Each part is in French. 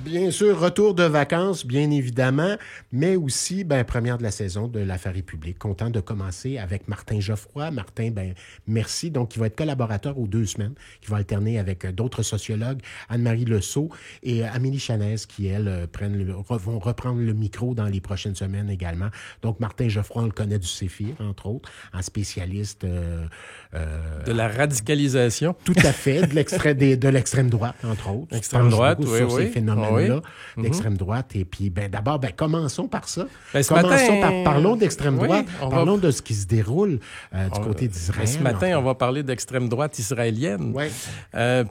Bien sûr, retour de vacances, bien évidemment, mais aussi, première de la saison de l'Affaire République. Content de commencer avec Martin Geoffroy. Martin, merci. Donc, il va être collaborateur aux 2 semaines, qui va alterner avec d'autres sociologues, Anne-Marie Lesseau et Amélie Chanaise, qui, elles, vont reprendre le micro dans les prochaines semaines également. Donc, Martin Geoffroy, on le connaît du CEFIR, entre autres, en spécialiste... de la radicalisation. Tout à fait, de l'extrême droite, entre autres. L'extrême droite, oui, sur ces oui. phénomènes-là, d'extrême droite. Et puis, d'abord, commençons par ça. Parlons d'extrême droite. Parlons de ce qui se déroule du côté d'Israël. Ce matin, on va parler d'extrême droite israélienne. Oui.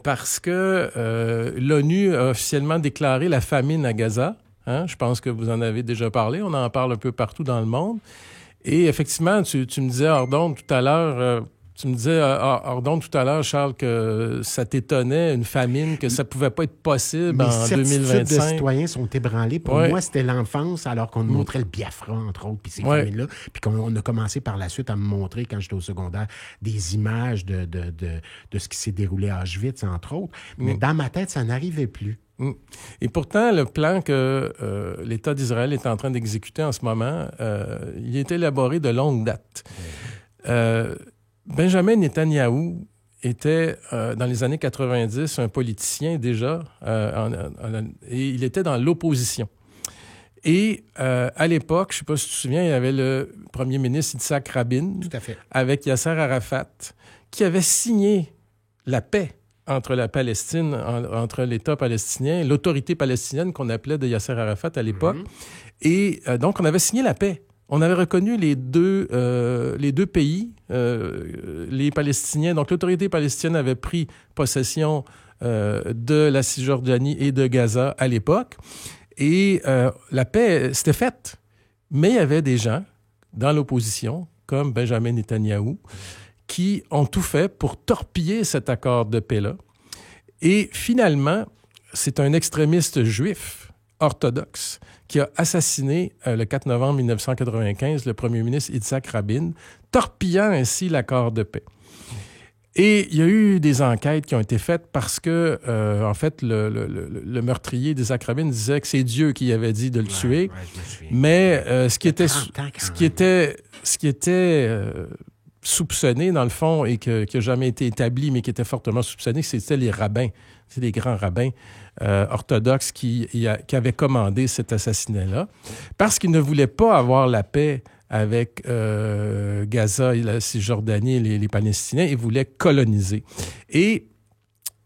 Parce que l'ONU a officiellement déclaré la famine à Gaza. Je pense que vous en avez déjà parlé. On en parle un peu partout dans le monde. Et effectivement, tu me disais hors d'onde tout à l'heure... Charles, que ça t'étonnait, une famine, que ça pouvait pas être possible en 2025. Les citoyens sont ébranlés. Pour moi, c'était l'enfance, alors qu'on nous montrait le Biafra, entre autres, puis ces famines-là. Puis qu'on a commencé par la suite à me montrer, quand j'étais au secondaire, des images de ce qui s'est déroulé à Auschwitz, entre autres. Mais dans ma tête, ça n'arrivait plus. Et pourtant, le plan que l'État d'Israël est en train d'exécuter en ce moment, il est élaboré de longue date. Benjamin Netanyahou était, dans les années 90, un politicien déjà, et il était dans l'opposition. Et à l'époque, je ne sais pas si tu te souviens, il y avait le premier ministre Yitzhak Rabin, tout à fait, avec Yasser Arafat, qui avait signé la paix entre la Palestine, entre l'État palestinien, l'autorité palestinienne qu'on appelait de Yasser Arafat à l'époque. Et donc, on avait signé la paix. On avait reconnu les deux pays, les Palestiniens. Donc, l'autorité palestinienne avait pris possession de la Cisjordanie et de Gaza à l'époque. Et la paix, c'était faite. Mais il y avait des gens dans l'opposition, comme Benjamin Netanyahou, qui ont tout fait pour torpiller cet accord de paix-là. Et finalement, c'est un extrémiste juif orthodoxe qui a assassiné le 4 novembre 1995 le premier ministre Yitzhak Rabin, torpillant ainsi l'accord de paix. Et il y a eu des enquêtes qui ont été faites parce que, en fait, le meurtrier d'Yitzhak Rabin disait que c'est Dieu qui avait dit de le tuer. Mais ce qui était soupçonné, dans le fond, et qui n'a jamais été établi, mais qui était fortement soupçonné, c'était les rabbins. C'est des grands rabbins orthodoxes qui avaient commandé cet assassinat-là, parce qu'ils ne voulaient pas avoir la paix avec Gaza et la Cisjordanie et les Palestiniens. Ils voulaient coloniser. Et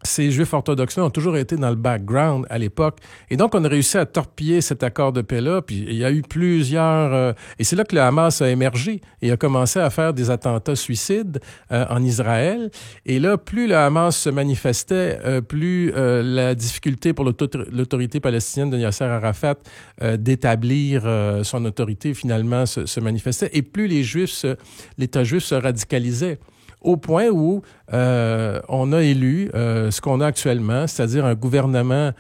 ces Juifs orthodoxes-là ont toujours été dans le background à l'époque. Et donc, on a réussi à torpiller cet accord de paix-là. Puis, il y a eu plusieurs... et c'est là que le Hamas a émergé et a commencé à faire des attentats suicides en Israël. Et là, plus le Hamas se manifestait, plus la difficulté pour l'autorité palestinienne de Yasser Arafat d'établir son autorité, finalement, se manifestait. Et plus l'État juif se radicalisait. Au point où on a élu ce qu'on a actuellement, c'est-à-dire un gouvernement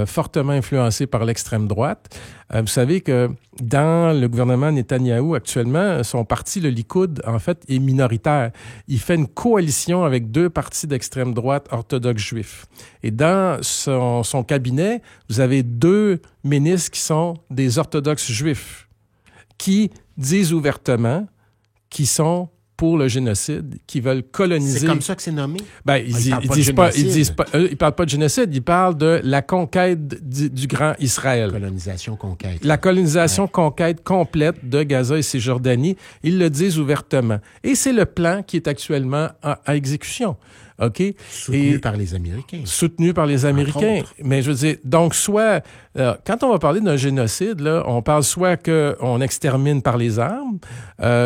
fortement influencé par l'extrême droite. Vous savez que dans le gouvernement Netanyahou actuellement, son parti, le Likoud, en fait, est minoritaire. Il fait une coalition avec 2 partis d'extrême droite orthodoxes juifs. Et dans son cabinet, vous avez 2 ministres qui sont des orthodoxes juifs, qui disent ouvertement qu'ils sont pour le génocide, qui veulent coloniser... C'est comme ça que c'est nommé? Ils parlent pas de génocide, ils parlent de la conquête du grand Israël. Colonisation-conquête. La colonisation-conquête complète de Gaza et Cisjordanie. Ils le disent ouvertement. Et c'est le plan qui est actuellement à exécution. OK? Soutenu par les Américains. Soutenu par les Américains. Mais je veux dire, donc soit... quand on va parler d'un génocide, là, on parle soit qu'on extermine par les armes,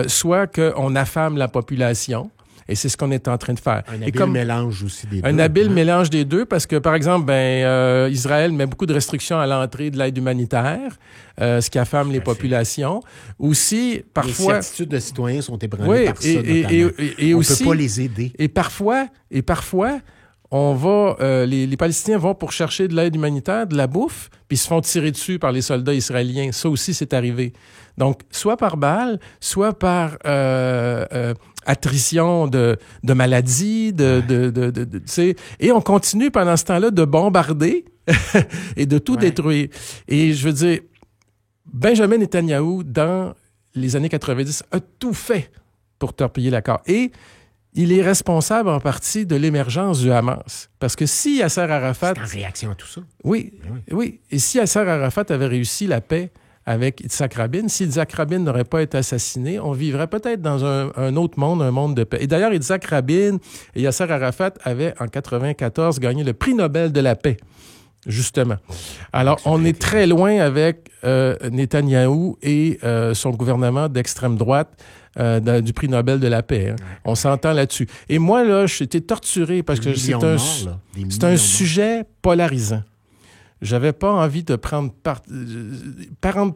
soit qu'on affame la population. Et c'est ce qu'on est en train de faire. Un habile mélange aussi des deux. Un habile mélange des deux, parce que, par exemple, Israël met beaucoup de restrictions à l'entrée de l'aide humanitaire, ce qui affame les populations. Aussi, parfois... Les certitudes de citoyens sont ébranlées par ça, notamment. Et on aussi, peut pas les aider. Et parfois, les Palestiniens vont pour chercher de l'aide humanitaire, de la bouffe, puis ils se font tirer dessus par les soldats israéliens. Ça aussi, c'est arrivé. Donc, soit par balle, soit par attrition de maladies, tu sais. Et on continue pendant ce temps-là de bombarder et de tout détruire. Et je veux dire, Benjamin Netanyahou, dans les années 90, a tout fait pour torpiller l'accord. Et il est responsable en partie de l'émergence du Hamas. Parce que si Yasser Arafat... C'est en réaction à tout ça. Oui. Et si Yasser Arafat avait réussi la paix avec Yitzhak Rabin, si Yitzhak Rabin n'aurait pas été assassiné, on vivrait peut-être dans un autre monde, un monde de paix. Et d'ailleurs, Yitzhak Rabin et Yasser Arafat avaient, en 1994, gagné le prix Nobel de la paix, justement. Alors, on est très loin avec Netanyahou et son gouvernement d'extrême droite du prix Nobel de la paix. Hein. Ouais. On s'entend là-dessus. Et moi, là, j'ai été torturé parce que c'est un sujet polarisant. J'avais pas envie de prendre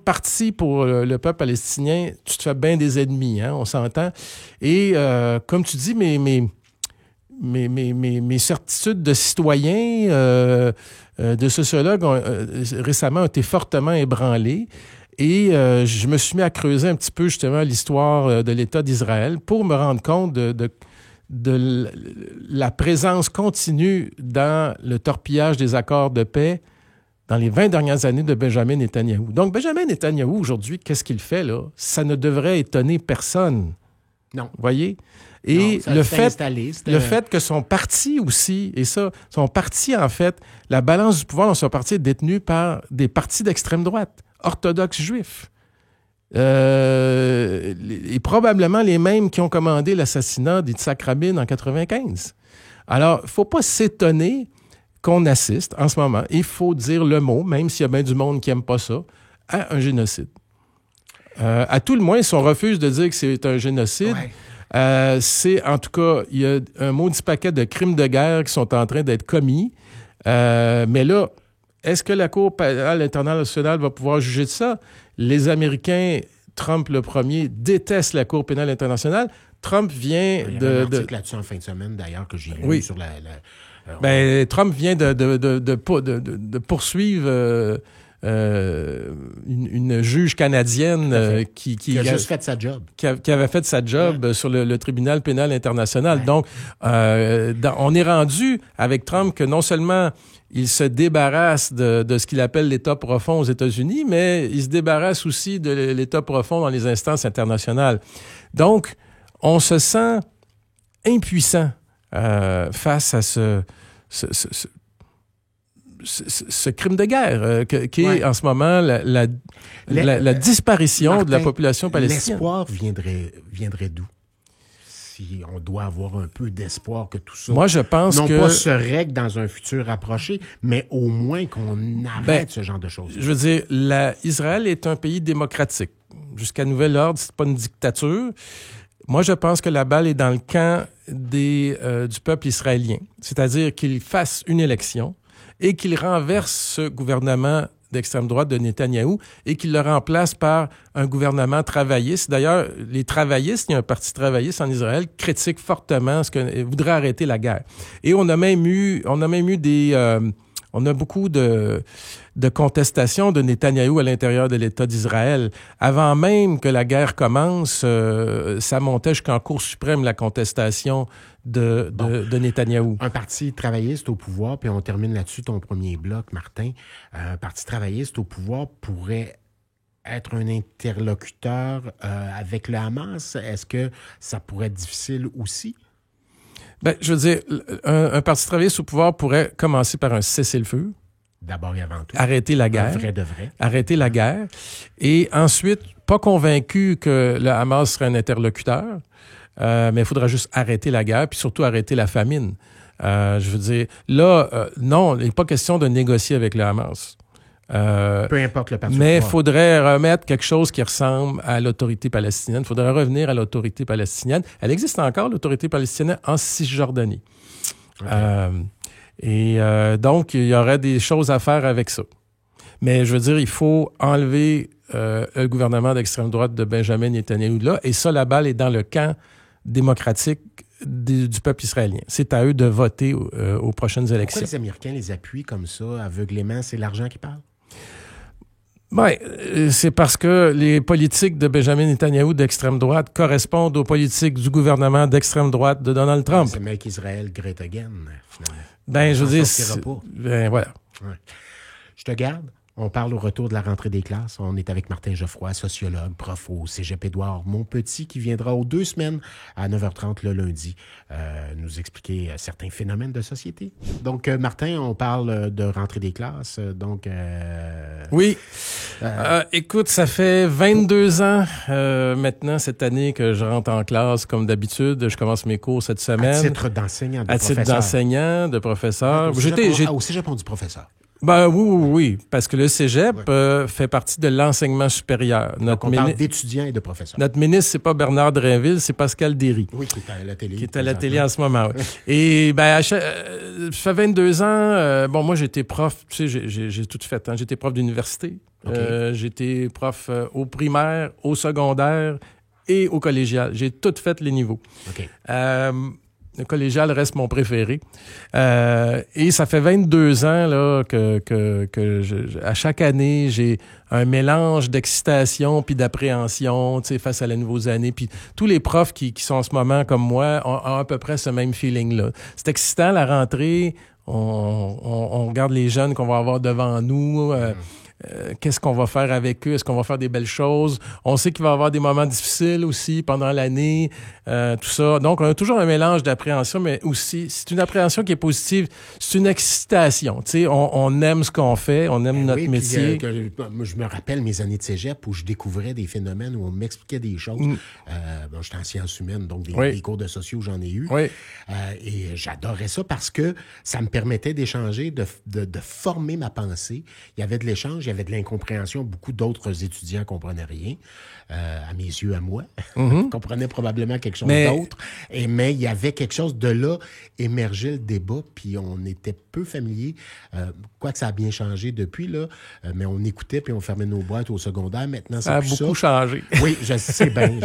parti pour le peuple palestinien. Tu te fais bien des ennemis, hein, on s'entend. Et comme tu dis, mes certitudes de citoyen, de sociologue récemment ont été fortement ébranlées. Et je me suis mis à creuser un petit peu justement l'histoire de l'État d'Israël pour me rendre compte de la présence continue dans le torpillage des accords de paix dans les 20 dernières années de Benjamin Netanyahou. Donc, Benjamin Netanyahou, aujourd'hui, qu'est-ce qu'il fait, là? Ça ne devrait étonner personne. Non. Vous voyez? Et non, le fait que son parti aussi, et ça, son parti, en fait, la balance du pouvoir dans son parti est détenue par des partis d'extrême droite, orthodoxes juifs. Et probablement les mêmes qui ont commandé l'assassinat d'Yitzhak Rabin en 1995. Alors, il ne faut pas s'étonner qu'on assiste en ce moment, il faut dire le mot, même s'il y a bien du monde qui n'aime pas ça, à un génocide. À tout le moins, si on refuse de dire que c'est un génocide, c'est, en tout cas, il y a un maudit paquet de crimes de guerre qui sont en train d'être commis. Mais là, est-ce que la Cour pénale internationale va pouvoir juger de ça? Les Américains, Trump le premier, détestent la Cour pénale internationale. Trump vient il y a un article là-dessus en fin de semaine, d'ailleurs, que j'ai lu sur Trump vient de poursuivre une juge canadienne qui a juste fait sa job. Qui avait fait sa job sur le tribunal pénal international. Ouais. Donc, on est rendu avec Trump que non seulement il se débarrasse de ce qu'il appelle l'État profond aux États-Unis, mais il se débarrasse aussi de l'État profond dans les instances internationales. Donc, on se sent impuissant face à ce crime de guerre qui est en ce moment la disparition Martin, de la population palestinienne. L'espoir viendrait d'où? Si on doit avoir un peu d'espoir que tout ça Moi, je pense non pas se règle dans un futur rapproché, mais au moins qu'on arrête ce genre de choses. Je veux dire, Israël est un pays démocratique. Jusqu'à nouvel ordre, c'est pas une dictature. Moi, je pense que la balle est dans le camp du peuple israélien. C'est-à-dire qu'il fasse une élection et qu'il renverse ce gouvernement d'extrême droite de Netanyahou et qu'il le remplace par un gouvernement travailliste. D'ailleurs, les travaillistes, il y a un parti travailliste en Israël, critiquent fortement voudrait arrêter la guerre. Et on a même eu on a beaucoup de contestations de Netanyahou à l'intérieur de l'État d'Israël. Avant même que la guerre commence, ça montait jusqu'en Cour suprême, la contestation de Netanyahou. Un parti travailliste au pouvoir, puis on termine là-dessus ton premier bloc, Martin. Un parti travailliste au pouvoir pourrait être un interlocuteur avec le Hamas. Est-ce que ça pourrait être difficile aussi? Ben, je veux dire, un parti travailliste au pouvoir pourrait commencer par un cessez-le-feu. D'abord et avant tout. Arrêter la guerre. Un vrai de vrai. Arrêter la guerre. Et ensuite, pas convaincu que le Hamas serait un interlocuteur, mais il faudra juste arrêter la guerre, puis surtout arrêter la famine. Je veux dire, là, non, il n'est pas question de négocier avec le Hamas. Peu importe le parti. Mais il faudrait remettre quelque chose qui ressemble à l'autorité palestinienne. Il faudrait revenir à l'autorité palestinienne. Elle existe encore, l'autorité palestinienne, en Cisjordanie. Okay. Donc, il y aurait des choses à faire avec ça. Mais je veux dire, il faut enlever le gouvernement d'extrême droite de Benjamin Netanyahou là. Et ça, la balle est dans le camp démocratique du peuple israélien. C'est à eux de voter aux prochaines élections. Pourquoi les Américains les appuient comme ça, aveuglément? C'est l'argent qui parle? Ben, c'est parce que les politiques de Benjamin Netanyahou d'extrême droite correspondent aux politiques du gouvernement d'extrême droite de Donald Trump. C'est Make Israel Great Again, finalement. Ben, je veux dire... Ben, voilà. Ouais. Je te garde. On parle au retour de la rentrée des classes. On est avec Martin Geoffroy, sociologue, prof au Cégep Édouard Montpetit, qui viendra aux 2 semaines à 9h30 le lundi nous expliquer certains phénomènes de société. Donc, Martin, on parle de rentrée des classes. Donc, oui. Écoute, ça fait 22 ans maintenant, cette année, que je rentre en classe comme d'habitude. Je commence mes cours cette semaine. À titre d'enseignant, de professeur. À titre d'enseignant, de professeur. Au Cégep, on dit professeur. Ben oui, parce que le Cégep fait partie de l'enseignement supérieur. Donc on parle d'étudiants et de professeurs. Notre ministre, c'est pas Bernard Drainville, c'est Pascal Derry. Oui, qui est à la télé. Qui est à la télé en ce moment. Oui. Et ça fait 22 ans. Moi, j'étais prof. Tu sais, j'ai tout fait. Hein. J'étais prof d'université. Okay. J'étais prof au primaire, au secondaire et au collégial. J'ai tout fait les niveaux. Okay. Le collégial reste mon préféré. Et ça fait 22 ans là, à chaque année, j'ai un mélange d'excitation puis d'appréhension face à la nouvelle année. Puis tous les profs qui sont en ce moment comme moi ont à peu près ce même feeling-là. C'est excitant, la rentrée. On regarde les jeunes qu'on va avoir devant nous. Qu'est-ce qu'on va faire avec eux? Est-ce qu'on va faire des belles choses? On sait qu'il va y avoir des moments difficiles aussi pendant l'année, tout ça. Donc, on a toujours un mélange d'appréhension, mais aussi, c'est une appréhension qui est positive. C'est une excitation. Tu sais, on aime ce qu'on fait, on aime notre métier. Moi, je me rappelle mes années de cégep où je découvrais des phénomènes, où on m'expliquait des choses. J'étais en sciences humaines, donc des cours de sociaux, j'en ai eu. Oui. Et j'adorais ça parce que ça me permettait d'échanger, de former ma pensée. Il y avait de l'échange, il y avait de l'incompréhension. Beaucoup d'autres étudiants ne comprenaient rien, à mes yeux, à moi. Ils comprenaient probablement quelque chose d'autre. Mais il y avait quelque chose de là, émergeait le débat, puis on était peu familiers. Quoique ça a bien changé depuis, là, mais on écoutait, puis on fermait nos boîtes au secondaire. Maintenant, c'est plus ça. Ça a beaucoup changé. Oui, je sais bien.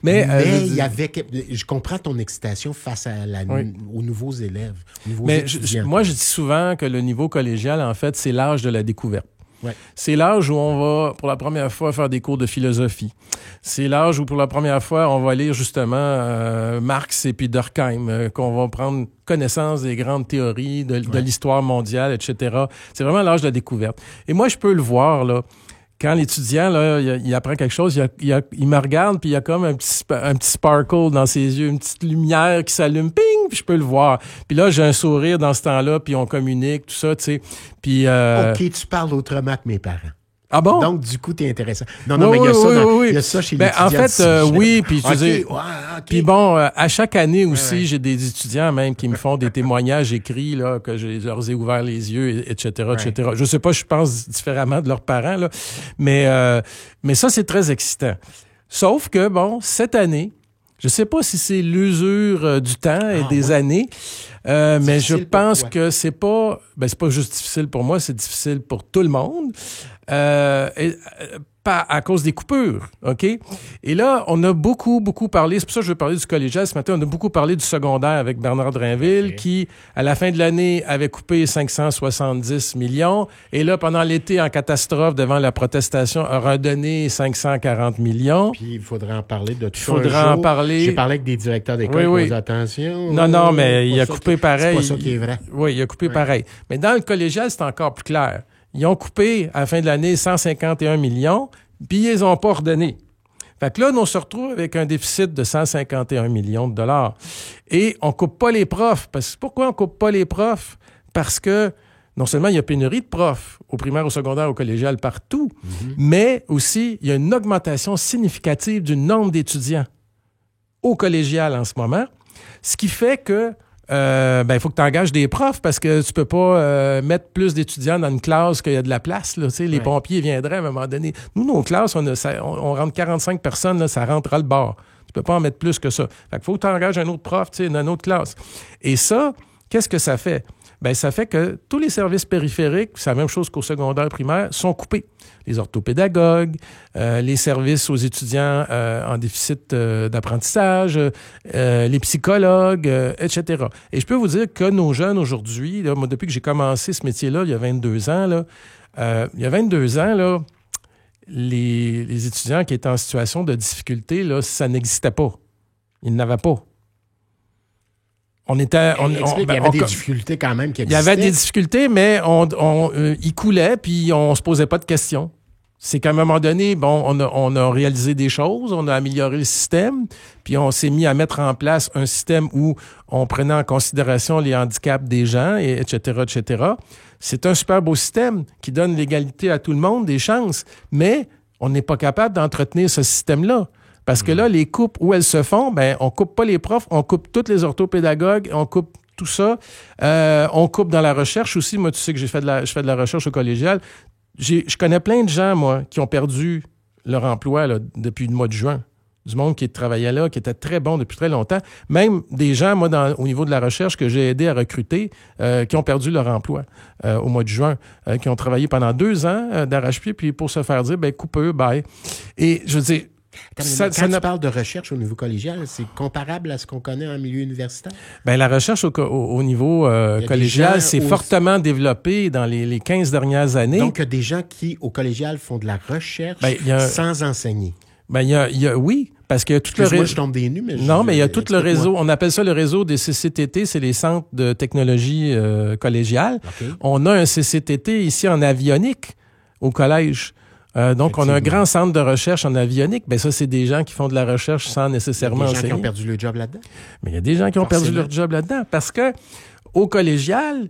Mais il y avait... Je comprends ton excitation face à aux nouveaux élèves, aux nouveaux étudiants. Moi, je dis souvent que le niveau collégial, en fait, c'est l'âge de la découverte. Ouais. C'est l'âge où on va, pour la première fois, faire des cours de philosophie. C'est l'âge où, pour la première fois, on va lire justement Marx et puis Durkheim, qu'on va prendre connaissance des grandes théories de l'histoire mondiale, etc. C'est vraiment l'âge de la découverte. Et moi, je peux le voir, là. Quand l'étudiant, là, il apprend quelque chose, il me regarde, puis il y a comme un petit sparkle dans ses yeux, une petite lumière qui s'allume, ping, puis je peux le voir. Puis là, j'ai un sourire dans ce temps-là, puis on communique, tout ça, tu sais. Puis OK, tu parles autrement que mes parents. Ah bon? Donc, du coup, t'es intéressant. Non, mais il y a ça chez les étudiants. En fait, oui, puis tu sais... Okay. Puis bon, à chaque année aussi, j'ai des étudiants même qui me font des témoignages écrits, là, que je leur ai ouvert les yeux, etc., etc. Je sais pas, je pense différemment de leurs parents, là. Mais ça, c'est très excitant. Sauf que, bon, cette année, je sais pas si c'est l'usure du temps et des années, mais je pense que c'est pas juste difficile pour moi, c'est difficile pour tout le monde. Pas à cause des coupures, OK? Et là, on a beaucoup parlé, c'est pour ça que je veux parler du collégial ce matin, on a beaucoup parlé du secondaire avec Bernard Drainville, qui, à la fin de l'année, avait coupé 570 millions, et là, pendant l'été, en catastrophe, devant la protestation, a redonné 540 millions. Puis il faudrait en parler de tout ça. Il faudrait en parler. J'ai parlé avec des directeurs d'école qui posent attention. Non, mais il a coupé pareil. C'est pas ça qui est vrai. Oui, il a coupé pareil. Mais dans le collégial, c'est encore plus clair. Ils ont coupé, à la fin de l'année, 151 millions, puis ils les ont pas redonnés. Fait que là, on se retrouve avec un déficit de 151 millions de dollars. Et on coupe pas les profs. Pourquoi on coupe pas les profs? Parce que non seulement il y a pénurie de profs au primaire, au secondaire, au collégial, partout, mais aussi il y a une augmentation significative du nombre d'étudiants au collégial en ce moment, ce qui fait que il faut que tu engages des profs parce que tu peux pas mettre plus d'étudiants dans une classe qu'il y a de la place. Là, les pompiers viendraient à un moment donné. Nous, nos classes, on rentre 45 personnes, là, ça rentre à le bord. Tu peux pas en mettre plus que ça. Fait qu'il faut que tu engages un autre prof, une autre classe. Et ça, qu'est-ce que ça fait? ben ça fait que tous les services périphériques, c'est la même chose qu'au secondaire primaire, sont coupés. Les orthopédagogues, les services aux étudiants en déficit d'apprentissage, les psychologues, etc. Et je peux vous dire que nos jeunes aujourd'hui, là, moi, depuis que j'ai commencé ce métier-là, il y a 22 ans, là, les étudiants qui étaient en situation de difficulté, là, ça n'existait pas. Ils n'avaient pas. Il y avait des difficultés quand même qui existaient. Il y avait des difficultés, mais ils coulaient, puis on se posait pas de questions. C'est qu'à un moment donné, bon, on a réalisé des choses, on a amélioré le système, puis on s'est mis à mettre en place un système où on prenait en considération les handicaps des gens, etc., etc. C'est un super beau système qui donne l'égalité à tout le monde, des chances, mais on n'est pas capable d'entretenir ce système-là. Parce que là, les coupes où elles se font, ben, on coupe pas les profs, on coupe tous les orthopédagogues, on coupe tout ça. On coupe dans la recherche aussi. Moi, tu sais que je fais de la recherche au collégial. Je connais plein de gens, moi, qui ont perdu leur emploi là, depuis le mois de juin. Du monde qui travaillait là, qui était très bon depuis très longtemps. Même des gens, moi, au niveau de la recherche, que j'ai aidé à recruter, qui ont perdu leur emploi au mois de juin, qui ont travaillé pendant 2 ans d'arrache-pied, puis pour se faire dire, ben coupez, bye. Et je veux dire, quand tu parles de recherche au niveau collégial, c'est comparable à ce qu'on connaît en milieu universitaire? Bien, la recherche au niveau collégial s'est fortement développée dans les 15 dernières années. Donc, il y a des gens qui, au collégial, font de la recherche sans enseigner. Bien, oui, parce que tout le réseau... Moi, je tombe des nues, mais... Non, mais il y a tout le réseau, on appelle ça le réseau des CCTT, c'est les centres de technologie collégiale. Okay. On a un CCTT ici en avionique au collège. Donc, on a un grand centre de recherche en avionique. Bien, ça, c'est des gens qui font de la recherche sans nécessairement enseigner. Il y a des gens qui ont perdu leur job là-dedans? Mais il y a des gens qui ont perdu leur job là-dedans parce que au collégial,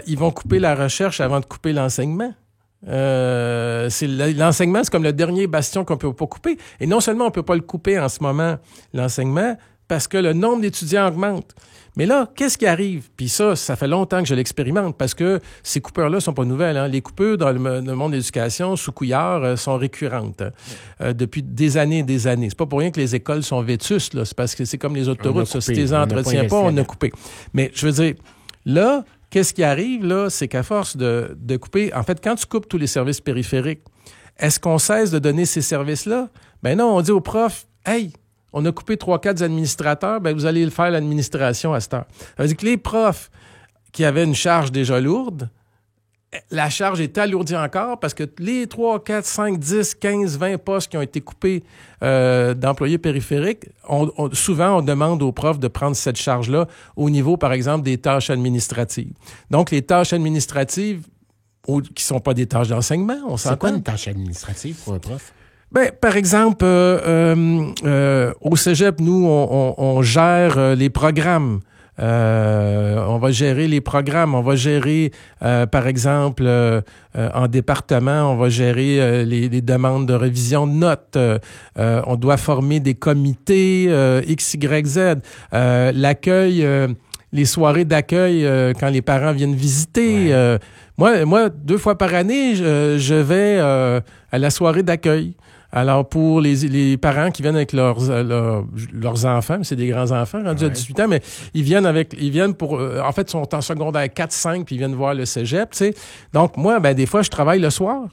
ils vont couper la recherche avant de couper l'enseignement. L'enseignement, c'est comme le dernier bastion qu'on peut pas couper. Et non seulement on peut pas le couper en ce moment, l'enseignement, parce que le nombre d'étudiants augmente. Mais là, qu'est-ce qui arrive? Puis ça fait longtemps que je l'expérimente parce que ces coupures-là sont pas nouvelles. Hein. Les coupures dans le monde de l'éducation sous Couillard sont récurrentes depuis des années et des années. C'est pas pour rien que les écoles sont vétustes. Là. C'est parce que c'est comme les autoroutes. Ça, si tu les entretiens pas, on a coupé. Mais je veux dire, là, qu'est-ce qui arrive, là? C'est qu'à force de couper... En fait, quand tu coupes tous les services périphériques, est-ce qu'on cesse de donner ces services-là? Ben non, on dit aux profs, « Hey, on a coupé 3-4 administrateurs, ben vous allez le faire l'administration à cette heure. » Ça veut dire que les profs qui avaient une charge déjà lourde, la charge est alourdie encore parce que les 3, 4, 5, 10, 15, 20 postes qui ont été coupés d'employés périphériques, souvent, on demande aux profs de prendre cette charge-là au niveau, par exemple, des tâches administratives. Donc, les tâches administratives qui ne sont pas des tâches d'enseignement, on s'entend. C'est quoi une tâche administrative pour un prof? Ben, par exemple, au cégep, nous, on gère les programmes. On va gérer les programmes. On va gérer, par exemple, en département, on va gérer les demandes de révision de notes. On doit former des comités X, Y, Z. L'accueil, les soirées d'accueil quand les parents viennent visiter. Ouais. Moi, 2 fois par année, je vais à la soirée d'accueil. Alors, pour les parents qui viennent avec leurs enfants, c'est des grands-enfants rendus à 18 ans, mais ils viennent pour... en fait, ils sont en secondaire 4-5, puis ils viennent voir le cégep, tu sais. Donc, moi, ben des fois, je travaille le soir,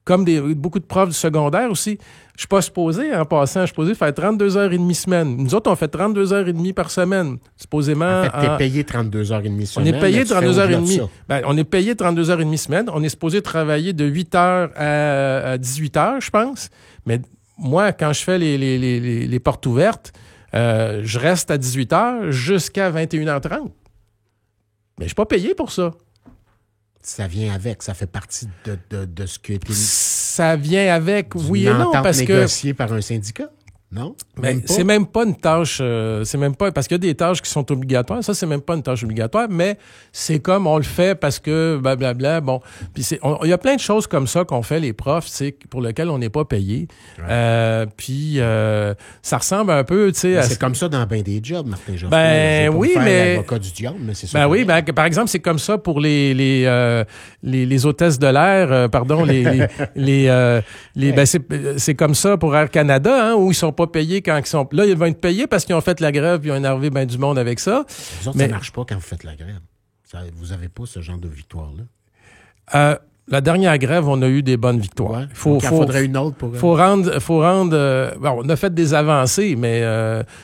comme beaucoup de profs du secondaire aussi. Je suis pas supposé, en passant, je suis supposé faire 32h30 semaine. Nous autres, on fait 32h30 par semaine, supposément. En fait, t'es payé 32h30 semaine. On est payé 32h30. Ben, on est payé 32h30 semaine. On est supposé travailler de 8h à 18h, je pense. Mais moi, quand je fais les portes ouvertes, je reste à 18h jusqu'à 21h30. Mais je suis pas payé pour ça. Ça vient avec, ça fait partie de ce que... Ça vient avec, oui et non, parce que... négociée par un syndicat, non? Mais c'est même pas une tâche, c'est même pas, parce qu'il y a des tâches qui sont obligatoires, ça c'est même pas une tâche obligatoire, mais c'est comme on le fait parce que blablabla, bon, puis il y a plein de choses comme ça qu'on fait les profs, c'est pour lesquelles on n'est pas payé, puis ça ressemble un peu, tu sais, c'est comme ça dans bien des jobs, Martin Geoffroy. Ben oui, mais l'avocat du diable, mais c'est ça. Ben oui, ben par exemple c'est comme ça pour les hôtesses de l'air, pardon, ben c'est comme ça pour Air Canada, hein, où ils sont pas payés quand ils sont... Là, ils vont être payés parce qu'ils ont fait la grève puis ils ont énervé bien du monde avec ça. Les autres, ça marche pas quand vous faites la grève. Vous n'avez pas ce genre de victoire-là? La dernière grève, on a eu des bonnes victoires. Ouais. Il faudrait une autre pour... Faut rendre bon, on a fait des avancées, mais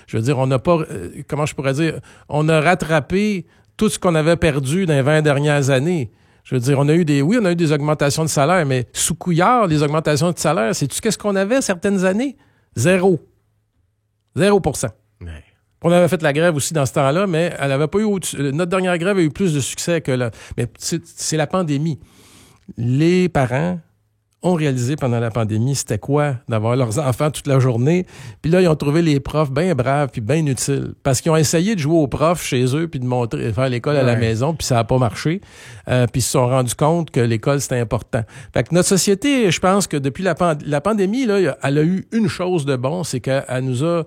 je veux dire, on n'a pas... comment je pourrais dire? On a rattrapé tout ce qu'on avait perdu dans les 20 dernières années. Je veux dire, on a eu des augmentations de salaire, mais sous Couillard, les augmentations de salaire, sais-tu qu'est-ce qu'on avait certaines années? 0%. Ouais. On avait fait la grève aussi dans ce temps-là, mais elle avait pas eu notre dernière grève a eu plus de succès que la... Mais c'est la pandémie. Les parents ont réalisé pendant la pandémie c'était quoi d'avoir leurs enfants toute la journée. Puis là, ils ont trouvé les profs bien braves puis bien utiles. Parce qu'ils ont essayé de jouer aux profs chez eux puis de faire l'école à la maison, puis ça n'a pas marché. Puis ils se sont rendus compte que l'école, c'était important. Fait que notre société, je pense que depuis la pandémie, là, elle a eu une chose de bon, c'est qu'elle nous a...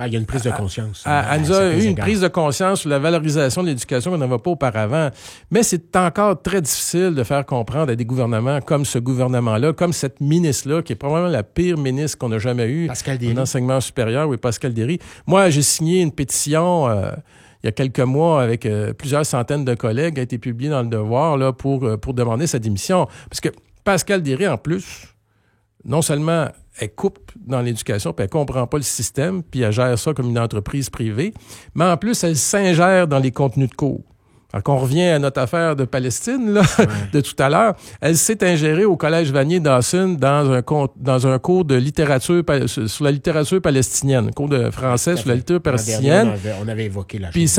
il y a une prise de conscience. Elle nous a eu une prise de conscience sur la valorisation de l'éducation qu'on n'avait pas auparavant. Mais c'est encore très difficile de faire comprendre à des gouvernements comme ce gouvernement-là, comme cette ministre-là, qui est probablement la pire ministre qu'on a jamais eue en enseignement supérieur, oui, Pascal Derry. Moi, j'ai signé une pétition il y a quelques mois avec plusieurs centaines de collègues, a été publiée dans Le Devoir là, pour demander sa démission. Parce que Pascal Derry, en plus, non seulement elle coupe dans l'éducation, puis elle comprend pas le système, puis elle gère ça comme une entreprise privée, mais en plus, elle s'ingère dans les contenus de cours. Alors qu'on revient à notre affaire de Palestine, là, de tout à l'heure, elle s'est ingérée au Collège Vanier Dawson dans un cours de littérature sur la littérature palestinienne, un cours de français sur la littérature palestinienne. On avait évoqué la chose. Puis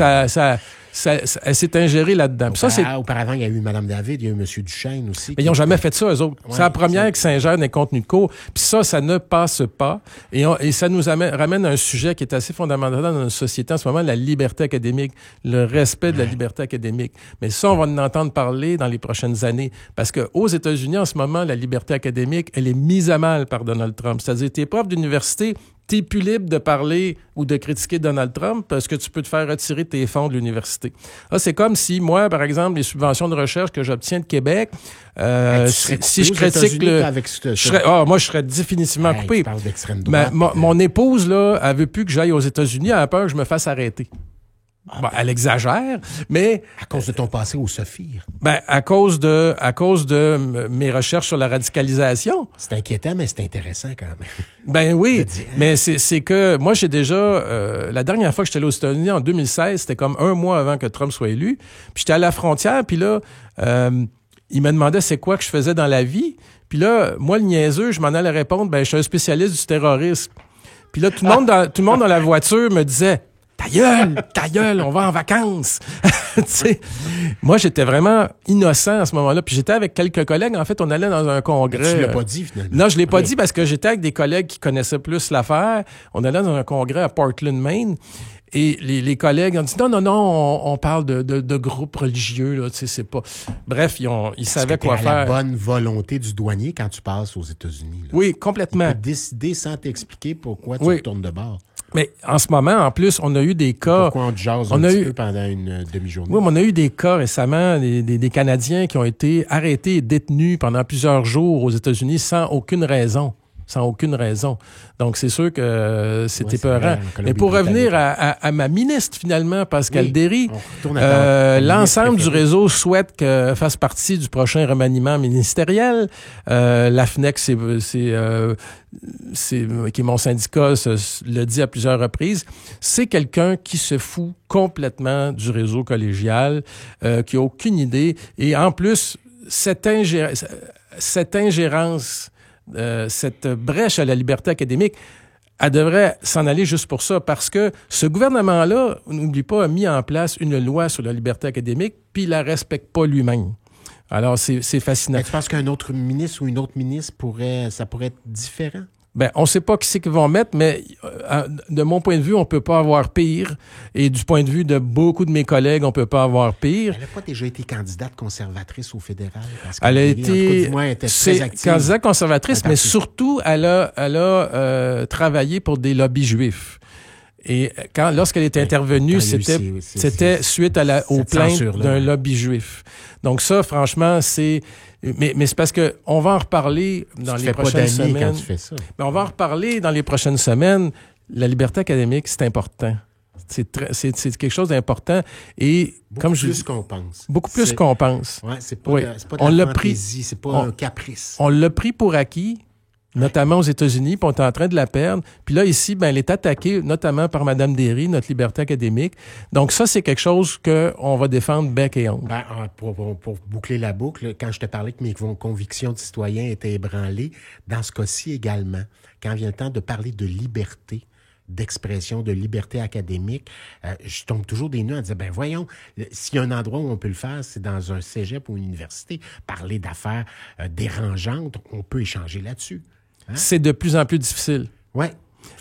elle s'est ingérée là-dedans. Auparavant, il y a eu Mme David, il y a eu M. Duchesne aussi. Mais ils n'ont jamais fait ça, eux autres. Ouais, c'est la première qui s'ingère dans les contenus de cours. Puis ça ne passe pas. Et ça nous ramène à un sujet qui est assez fondamental dans notre société en ce moment, la liberté académique, le respect de la liberté académique. Mais ça, on va en entendre parler dans les prochaines années. Parce qu'aux États-Unis, en ce moment, la liberté académique, elle est mise à mal par Donald Trump. C'est-à-dire, t'es prof d'université, t'es plus libre de parler ou de critiquer Donald Trump parce que tu peux te faire retirer tes fonds de l'université. Là, c'est comme si moi, par exemple, les subventions de recherche que j'obtiens de Québec, si je critique moi, je serais définitivement coupé. Mon épouse, là, elle veut plus que j'aille aux États-Unis, elle a peur que je me fasse arrêter. Bon, elle exagère, mais... À cause de ton passé au Sophie. À cause de mes recherches sur la radicalisation. C'est inquiétant, mais c'est intéressant quand même. Ben oui, mais c'est que moi, j'ai déjà... la dernière fois que j'étais allé aux États-Unis, en 2016, c'était comme un mois avant que Trump soit élu. Puis j'étais à la frontière, puis là, il me demandait c'est quoi que je faisais dans la vie. Puis là, moi, le niaiseux, je m'en allais répondre, je suis un spécialiste du terrorisme. Puis là, tout le monde dans la voiture me disait... Ta gueule, on va en vacances. Moi, j'étais vraiment innocent à ce moment-là. Puis j'étais avec quelques collègues. En fait, on allait dans un congrès. Mais tu l'as pas dit, finalement. Non, je l'ai pas dit parce que j'étais avec des collègues qui connaissaient plus l'affaire. On allait dans un congrès à Portland, Maine. Et les collègues ont dit non, on parle de groupes religieux, là, tu sais, c'est pas... Bref, ils savaient quoi faire. La bonne volonté du douanier quand tu passes aux États-Unis. Là. Oui, complètement. Il peut décider sans t'expliquer pourquoi tu retournes de bord. Mais en ce moment, en plus, on a eu des cas... Pourquoi on te jase un petit peu pendant une demi-journée? Oui, mais on a eu des cas récemment, des Canadiens qui ont été arrêtés et détenus pendant plusieurs jours aux États-Unis sans aucune raison. Donc, c'est sûr que c'est épeurant. Mais pour revenir à ma ministre, finalement, Pascal Derry, l'ensemble du réseau souhaite qu'elle fasse partie du prochain remaniement ministériel. La FNEC, qui est mon syndicat, le dit à plusieurs reprises. C'est quelqu'un qui se fout complètement du réseau collégial, qui a aucune idée. Et en plus, cette ingérence, cette brèche à la liberté académique, elle devrait s'en aller juste pour ça, parce que ce gouvernement-là, n'oublie pas, a mis en place une loi sur la liberté académique, puis il la respecte pas lui-même. Alors, c'est fascinant. Mais tu penses qu'un autre ministre ou une autre ministre ça pourrait être différent? On ne sait pas qui c'est qu'ils vont mettre, mais de mon point de vue, on peut pas avoir pire. Et du point de vue de beaucoup de mes collègues, on peut pas avoir pire. Elle n'a pas déjà été candidate conservatrice au fédéral? Parce elle a été, très active. Candidate conservatrice, mais surtout, elle a travaillé pour des lobbies juifs. Et lorsqu'elle est intervenue, c'était suite aux plaintes d'un lobby juif. Donc ça, franchement, c'est... Mais c'est parce que on va en reparler dans les prochaines semaines. Quand tu fais ça. Mais on va en reparler dans les prochaines semaines. La liberté académique, c'est important. C'est quelque chose d'important. Et beaucoup plus qu'on pense. Beaucoup plus qu'on pense. Ouais, c'est pas de la fantaisie, c'est pas un caprice. On l'a pris pour acquis, notamment aux États-Unis, puis on est en train de la perdre. Puis là, ici, elle est attaquée notamment par Mme Derry, notre liberté académique. Donc ça, c'est quelque chose qu'on va défendre bec et ongle. Pour boucler la boucle, quand je te parlais que mes convictions de citoyen étaient ébranlées, dans ce cas-ci également, quand vient le temps de parler de liberté, d'expression, de liberté académique, je tombe toujours des nues en disant, voyons, s'il y a un endroit où on peut le faire, c'est dans un cégep ou une université. Parler d'affaires dérangeantes, on peut échanger là-dessus. Hein? C'est de plus en plus difficile. Oui.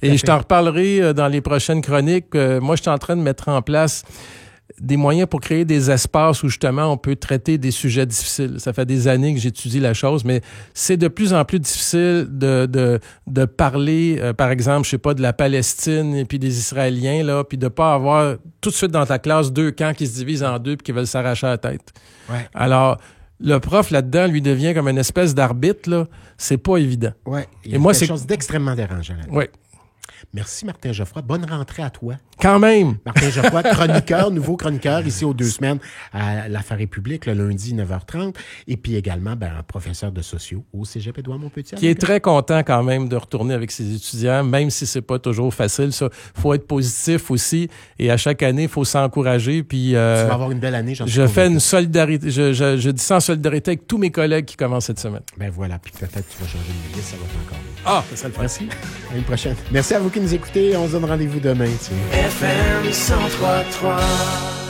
Et je t'en reparlerai dans les prochaines chroniques. Moi, je suis en train de mettre en place des moyens pour créer des espaces où, justement, on peut traiter des sujets difficiles. Ça fait des années que j'étudie la chose, mais c'est de plus en plus difficile de parler, par exemple, je sais pas, de la Palestine et puis des Israéliens, là, puis de pas avoir tout de suite dans ta classe 2 camps qui se divisent en 2 puis qui veulent s'arracher la tête. Ouais. Alors, le prof, là-dedans, lui devient comme une espèce d'arbitre, là. C'est pas évident. Oui, il y a quelque chose d'extrêmement dérangeant là-dedans. Oui. Merci, Martin Geoffroy. Bonne rentrée à toi. Quand même. Martin Geoffroy, chroniqueur, nouveau chroniqueur ici aux 2 semaines à l'Affaire République, le lundi 9h30. Et puis également, un professeur de sociaux au Cégep Édouard-Montpetit. Qui est très content quand même de retourner avec ses étudiants, même si c'est pas toujours facile. Il faut être positif aussi. Et à chaque année, il faut s'encourager. Puis, tu vas avoir une belle année, j'en suis convaincu. fais une solidarité. Je dis ça en solidarité avec tous mes collègues qui commencent cette semaine. Voilà. Puis peut-être tu vas changer de liste, ça va être encore mieux. Ça sera le principe. À une prochaine. Merci à vous qui nous écoutez. On se donne rendez-vous demain. FM 103.3